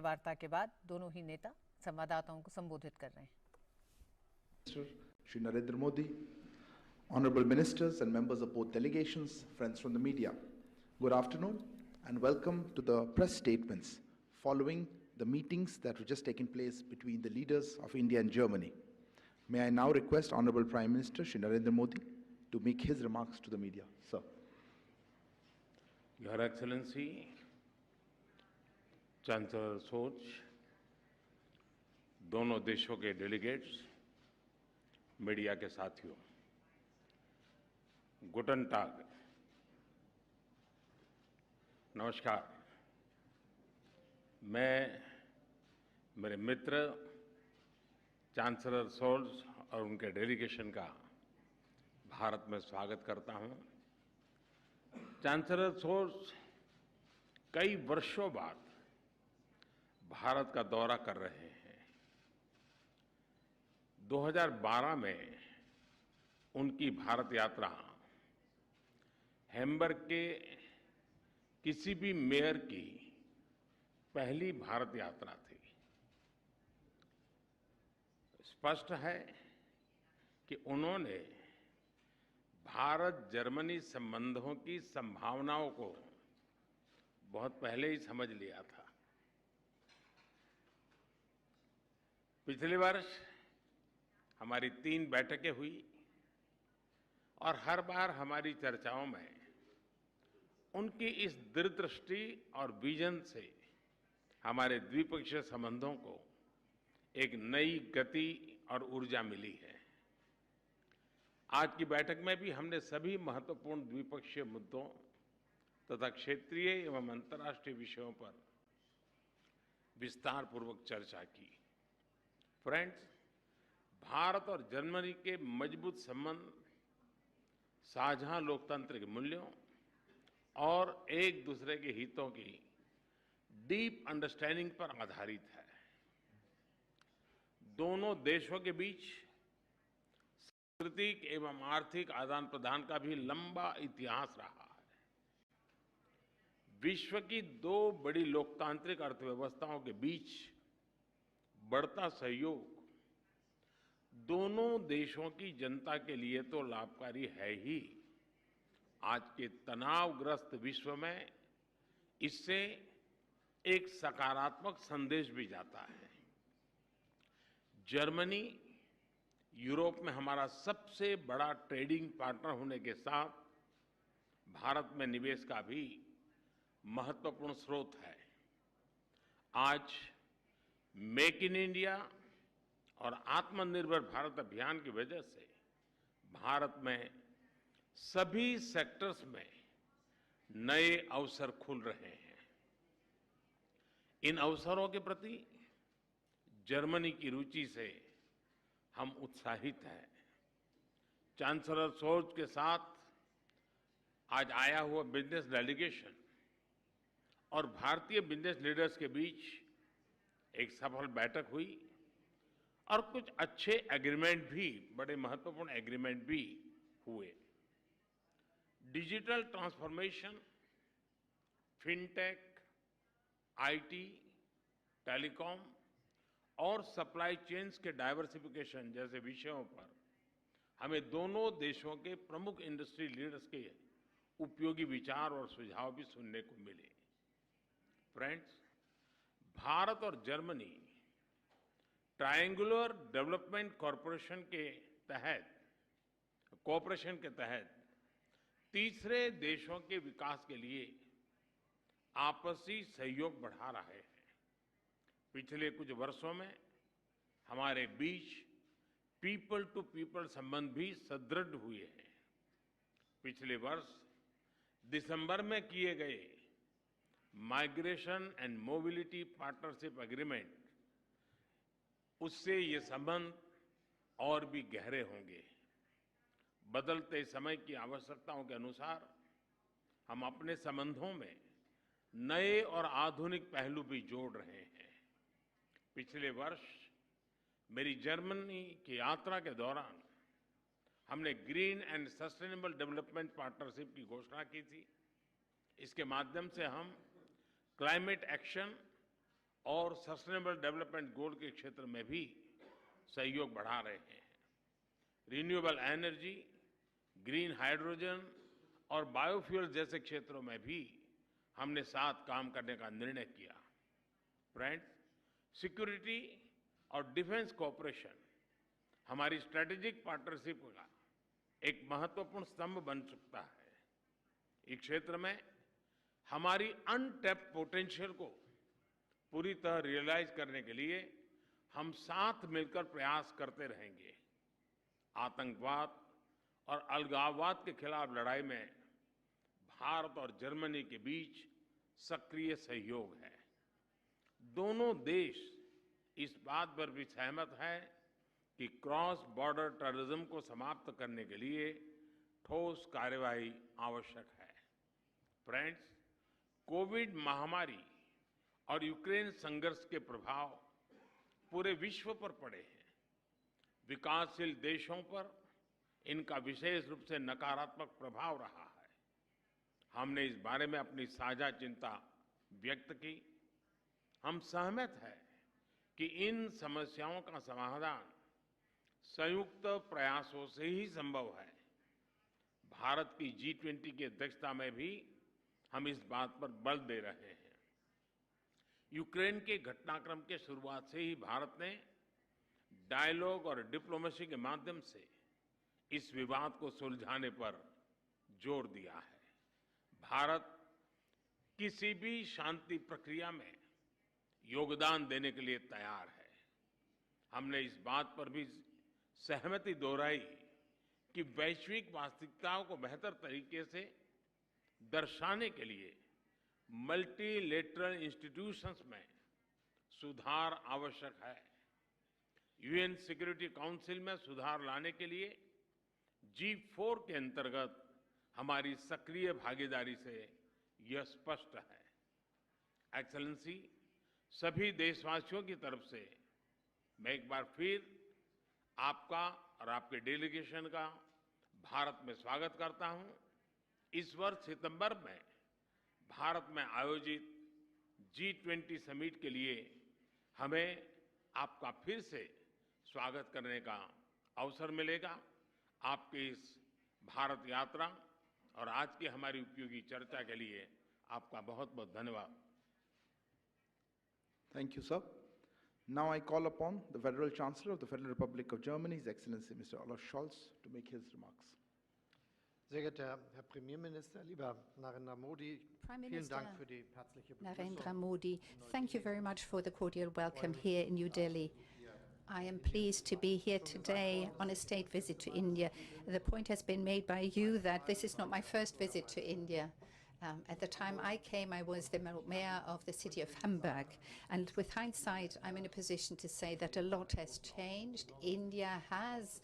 वार्ता के बाद दोनों ही नेता संवाददाताओं को संबोधित कर रहे हैं। Shri Narendra Modi, honorable ministers and members of both delegations, friends from the media, good afternoon and welcome to the press statements following the meetings that were just taken place between the leaders of India and Germany. May I now request Honorable Prime Minister Shri Narendra Modi to make his remarks to the media. Sir. Your Excellency, Chancellor Scholz, दोनों देशों के delegates, media के साथियों, गुटन टाग, नमस्कार। मैं मेरे मित्र chancellor Scholz और उनके डेलीगेशन का भारत में स्वागत करता हूं। चांसलर शोल्ज कई वर्षों बाद भारत का दौरा कर रहे हैं। 2012 में उनकी भारत यात्रा हैम्बर्ग के किसी भी मेयर की पहली भारत यात्रा थी। स्पष्ट है कि उन्होंने भारत जर्मनी संबंधों की संभावनाओं को बहुत पहले ही समझ लिया था। पिछले वर्ष हमारी 3 बैठकें हुई और हर बार हमारी चर्चाओं में उनकी इस दूरदृष्टि और विजन से हमारे द्विपक्षीय संबंधों को एक नई गति और ऊर्जा मिली है। आज की बैठक में भी हमने सभी महत्वपूर्ण द्विपक्षीय मुद्दों तथा क्षेत्रीय एवं अंतर्राष्ट्रीय विषयों पर विस्तारपूर्वक चर्चा की। फ्रेंड्स, भारत और जर्मनी के मजबूत संबंध साझा लोकतांत्रिक मूल्यों और एक दूसरे के हितों की डीप अंडरस्टैंडिंग पर आधारित है। दोनों देशों के बीच सांस्कृतिक एवं आर्थिक आदान प्रदान का भी लंबा इतिहास रहा है। विश्व की 2 बड़ी लोकतांत्रिक अर्थव्यवस्थाओं के बीच बढ़ता सहयोग दोनों देशों की जनता के लिए तो लाभकारी है ही, आज के तनावग्रस्त विश्व में इससे एक सकारात्मक संदेश भी जाता है। जर्मनी यूरोप में हमारा सबसे बड़ा ट्रेडिंग पार्टनर होने के साथ भारत में निवेश का भी महत्वपूर्ण स्रोत है। आज मेक इन इंडिया और आत्मनिर्भर भारत अभियान की वजह से भारत में सभी सेक्टर्स में नए अवसर खुल रहे हैं। इन अवसरों के प्रति जर्मनी की रुचि से हम उत्साहित हैं। चांसलर शोल्ज के साथ आज आया हुआ बिजनेस डेलीगेशन और भारतीय बिजनेस लीडर्स के बीच एक सफल बैठक हुई और कुछ अच्छे एग्रीमेंट भी, बड़े महत्वपूर्ण एग्रीमेंट भी हुए। Digital transformation, fintech, IT, telecom और सप्लाई चेन्स के डाइवर्सिफिकेशन जैसे विषयों पर हमें दोनों देशों के प्रमुख इंडस्ट्री लीडर्स के उपयोगी विचार और सुझाव भी सुनने को मिले। फ्रेंड्स, भारत और जर्मनी ट्रायंगुलर डेवलपमेंट कॉरपोरेशन के तहत तीसरे देशों के विकास के लिए आपसी सहयोग बढ़ा रहे हैं। पिछले कुछ वर्षों में हमारे बीच पीपल टू पीपल संबंध भी सुदृढ़ हुए हैं। पिछले वर्ष दिसंबर में किए गए migration and mobility partnership agreement, उससे ये संबंध और भी गहरे होंगे। बदलते समय की आवश्यकताओं के अनुसार हम अपने संबंधों में नए और आधुनिक पहलू भी जोड़ रहे हैं। पिछले वर्ष मेरी जर्मनी की यात्रा के दौरान हमने green and sustainable development partnership की घोषणा की थी। इसके माध्यम से हम क्लाइमेट एक्शन और सस्टेनेबल डेवलपमेंट गोल के क्षेत्र में भी सहयोग बढ़ा रहे हैं। रिन्यूएबल एनर्जी, ग्रीन हाइड्रोजन और बायोफ्यूल जैसे क्षेत्रों में भी हमने साथ काम करने का निर्णय किया। फ्रेंड्स, सिक्योरिटी और डिफेंस कोऑपरेशन हमारी स्ट्रेटेजिक पार्टनरशिप का एक महत्वपूर्ण स्तंभ बन सकता है। इस क्षेत्र में हमारी अनटैप्ड पोटेंशियल को पूरी तरह रियलाइज करने के लिए हम साथ मिलकर प्रयास करते रहेंगे। आतंकवाद और अलगाववाद के खिलाफ लड़ाई में भारत और जर्मनी के बीच सक्रिय सहयोग है। दोनों देश इस बात पर भी सहमत हैं कि क्रॉस बॉर्डर टेररिज्म को समाप्त करने के लिए ठोस कार्यवाही आवश्यक है। फ्रेंड्स, कोविड महामारी और यूक्रेन संघर्ष के प्रभाव पूरे विश्व पर पड़े हैं। विकासशील देशों पर इनका विशेष रूप से नकारात्मक प्रभाव रहा है। हमने इस बारे में अपनी साझा चिंता व्यक्त की। हम सहमत हैं कि इन समस्याओं का समाधान संयुक्त प्रयासों से ही संभव है। भारत की G20 की अध्यक्षता में भी हम इस बात पर बल दे रहे हैं। यूक्रेन के घटनाक्रम के शुरुआत से ही भारत ने डायलॉग और डिप्लोमेसी के माध्यम से इस विवाद को सुलझाने पर जोर दिया है। भारत किसी भी शांति प्रक्रिया में योगदान देने के लिए तैयार है। हमने इस बात पर भी सहमति दोहराई कि वैश्विक वास्तविकताओं को बेहतर तरीके से दर्शाने के लिए मल्टीलेटरल इंस्टीट्यूशंस में सुधार आवश्यक है। यूएन सिक्योरिटी काउंसिल में सुधार लाने के लिए G4 के अंतर्गत हमारी सक्रिय भागीदारी से यह स्पष्ट है। एक्सेलेंसी, सभी देशवासियों की तरफ से मैं एक बार फिर आपका और आपके डेलीगेशन का भारत में स्वागत करता हूं। इस वर्ष सितंबर में भारत में आयोजित G20 समिट के लिए हमें आपका फिर से स्वागत करने का अवसर मिलेगा। आपकी इस भारत यात्रा और आज की हमारी उपयोगी चर्चा के लिए आपका बहुत बहुत धन्यवाद। Thank you, sir. Now I call upon the Federal Chancellor of the Federal Republic of Germany, His Excellency Mr. Olaf Scholz, to make his remarks. Sehr geehrter Herr Premierminister, lieber Narendra Modi, Prime vielen Minister Dank für die herzliche Narendra Begrüßung. Modi, thank you very much for the cordial welcome here in New Delhi. I am pleased to be here today on a state visit to India. The point has been made by you that this is not my first visit to India. At the time I came, I was the mayor of the city of Hamburg. And with hindsight, I'm in a position to say that a lot has changed. India has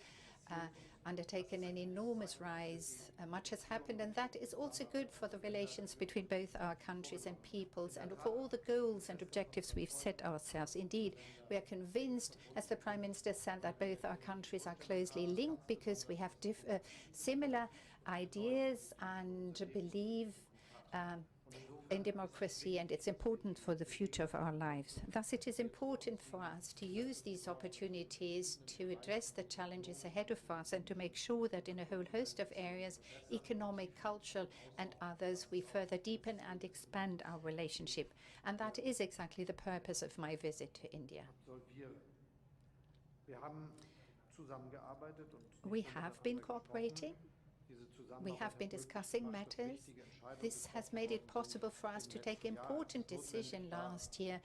undertaken an enormous rise. Much has happened, and that is also good for the relations between both our countries and peoples, and for all the goals and objectives we've set ourselves. Indeed, we are convinced, as the Prime Minister said, that both our countries are closely linked because we have similar ideas and believe in democracy, and it's important for the future of our lives. Thus, it is important for us to use these opportunities to address the challenges ahead of us and to make sure that in a whole host of areas, economic, cultural, and others, we further deepen and expand our relationship. And that is exactly the purpose of my visit to India. We have been cooperating. We have been discussing matters. This has made it possible for us to take important decisions last year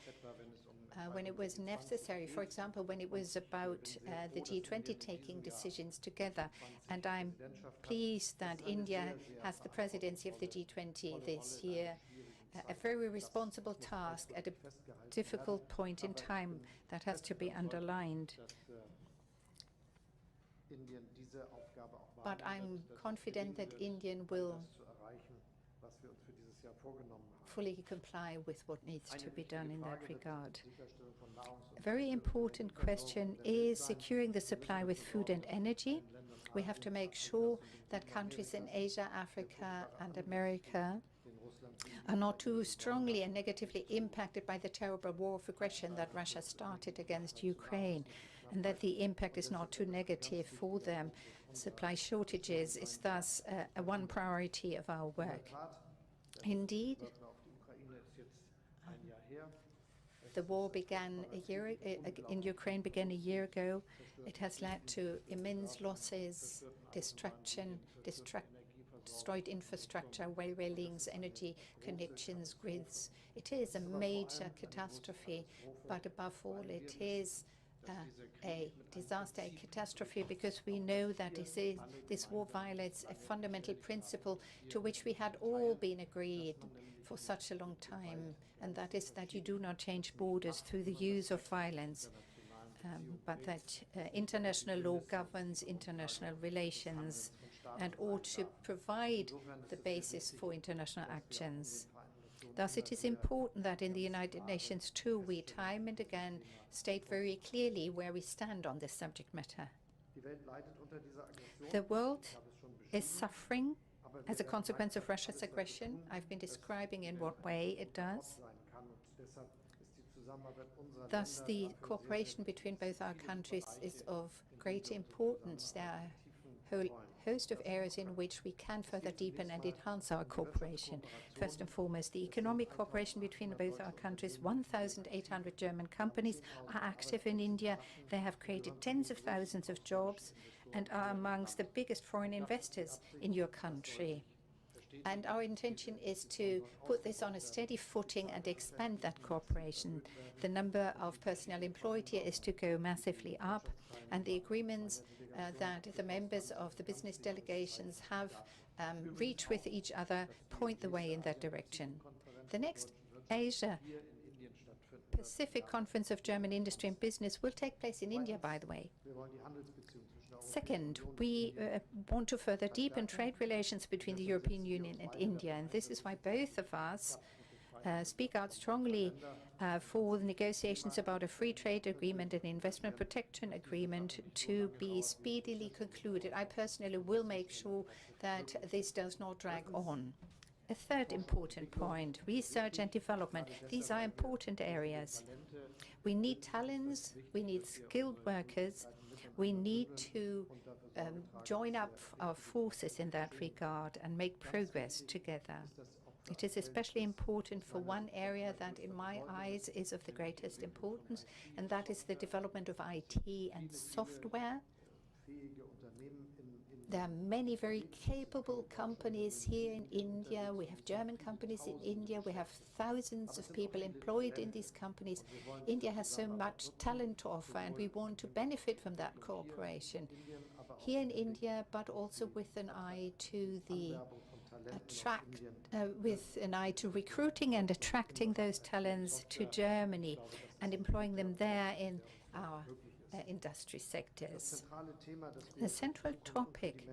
when it was necessary. For example, when it was about the G20 taking decisions together. And I'm pleased that India has the presidency of the G20 this year. A very responsible task at a difficult point in time that has to be underlined. But I'm confident that India will fully comply with what needs to be done in that regard. A very important question is securing the supply with food and energy. We have to make sure that countries in Asia, Africa, and America are not too strongly and negatively impacted by the terrible war of aggression that Russia started against Ukraine, and that the impact is not too negative for them. Supply shortages is thus one priority of our work. Indeed, the war began in Ukraine began a year ago. It has led to immense losses, destruction, destroyed infrastructure, railway links, energy connections, grids. It is a major catastrophe, but above all, it is a disaster, a catastrophe, because we know that this war violates a fundamental principle to which we had all been agreed for such a long time, and that is that you do not change borders through the use of violence, but that international law governs international relations and ought to provide the basis for international actions. Thus, it is important that in the United Nations too, we time and again state very clearly where we stand on this subject matter. The world is suffering as a consequence of Russia's aggression. I've been describing in what way it does. Thus, the cooperation between both our countries is of great importance. There are a whole host of areas in which we can further deepen and enhance our cooperation. First and foremost, the economic cooperation between both our countries. 1,800 German companies are active in India. They have created tens of thousands of jobs and are amongst the biggest foreign investors in your country. And our intention is to put this on a steady footing and expand that cooperation. The number of personnel employed here is to go massively up, and the agreements that the members of the business delegations have reached with each other point the way in that direction. The next Asia Pacific Conference of German Industry and Business will take place in India, by the way. Second, we want to further deepen trade relations between the European Union and India, and this is why both of us speak out strongly for the negotiations about a free trade agreement and investment protection agreement to be speedily concluded. I personally will make sure that this does not drag on. A third important point, research and development. These are important areas. We need talents, we need skilled workers, we need to join up our forces in that regard and make progress together. It is especially important for one area that, in my eyes, is of the greatest importance, and that is the development of IT and software. There are many very capable companies here in India. We have German companies in India. We have thousands of people employed in these companies. India has so much talent to offer, and we want to benefit from that cooperation here in India, but also with an eye to the with an eye to recruiting and attracting those talents to Germany and employing them there in our industry sectors. The central topic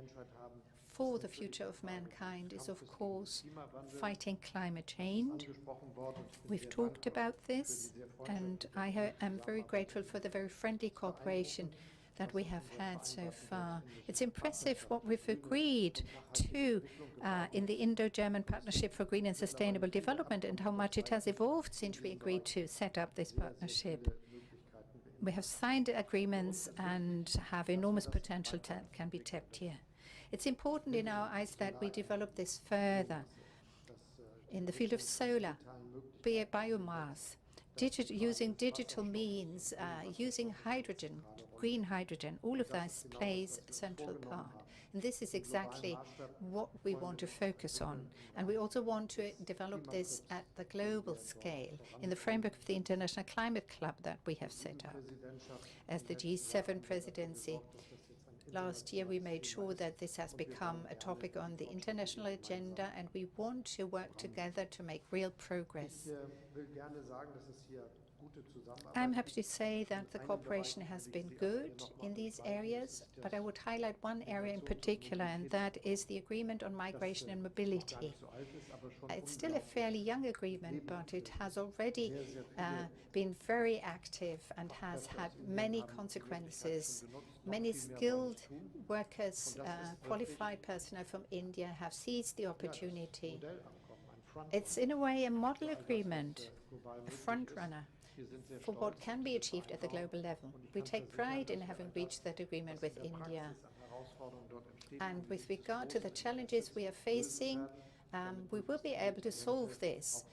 for the future of mankind is, of course, fighting climate change. We've talked about this, and I am very grateful for the very friendly cooperation that we have had so far. It's impressive what we've agreed to in the Indo-German Partnership for Green and Sustainable Development and how much it has evolved since we agreed to set up this partnership. We have signed agreements and have enormous potential that can be tapped here. It's important in our eyes that we develop this further in the field of solar, biomass, using digital means, using hydrogen, green hydrogen. All of this plays a central part. And this is exactly what we want to focus on. And we also want to develop this at the global scale in the framework of the International Climate Club that we have set up. As the G7 presidency, last year we made sure that this has become a topic on the international agenda, and we want to work together to make real progress. I'm happy to say that the cooperation has been good in these areas, but I would highlight one area in particular, and that is the agreement on migration and mobility. It's still a fairly young agreement, but it has already been very active and has had many consequences. Many skilled workers, qualified personnel from India have seized the opportunity. It's in a way a model agreement, a front runner for what can be achieved at the global level. We take pride in having reached that agreement with India. And with regard to the challenges we are facing, we will be able to solve this.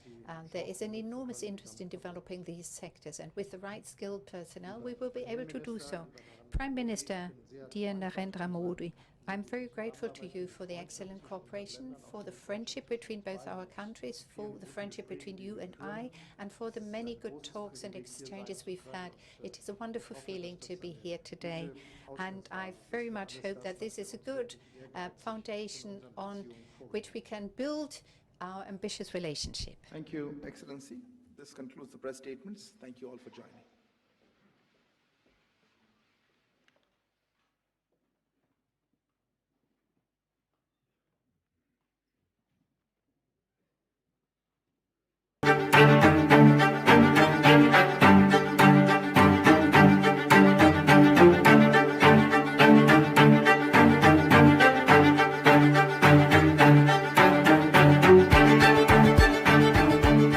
There is an enormous interest in developing these sectors, and with the right skilled personnel, we will be able to do so. Prime Minister, dear Narendra Modi, I'm very grateful to you for the excellent cooperation, for the friendship between both our countries, for the friendship between you and I, and for the many good talks and exchanges we've had. It is a wonderful feeling to be here today, and I very much hope that this is a good foundation on which we can build our ambitious relationship. Thank you, Excellency. This concludes the press statements. Thank you all for joining.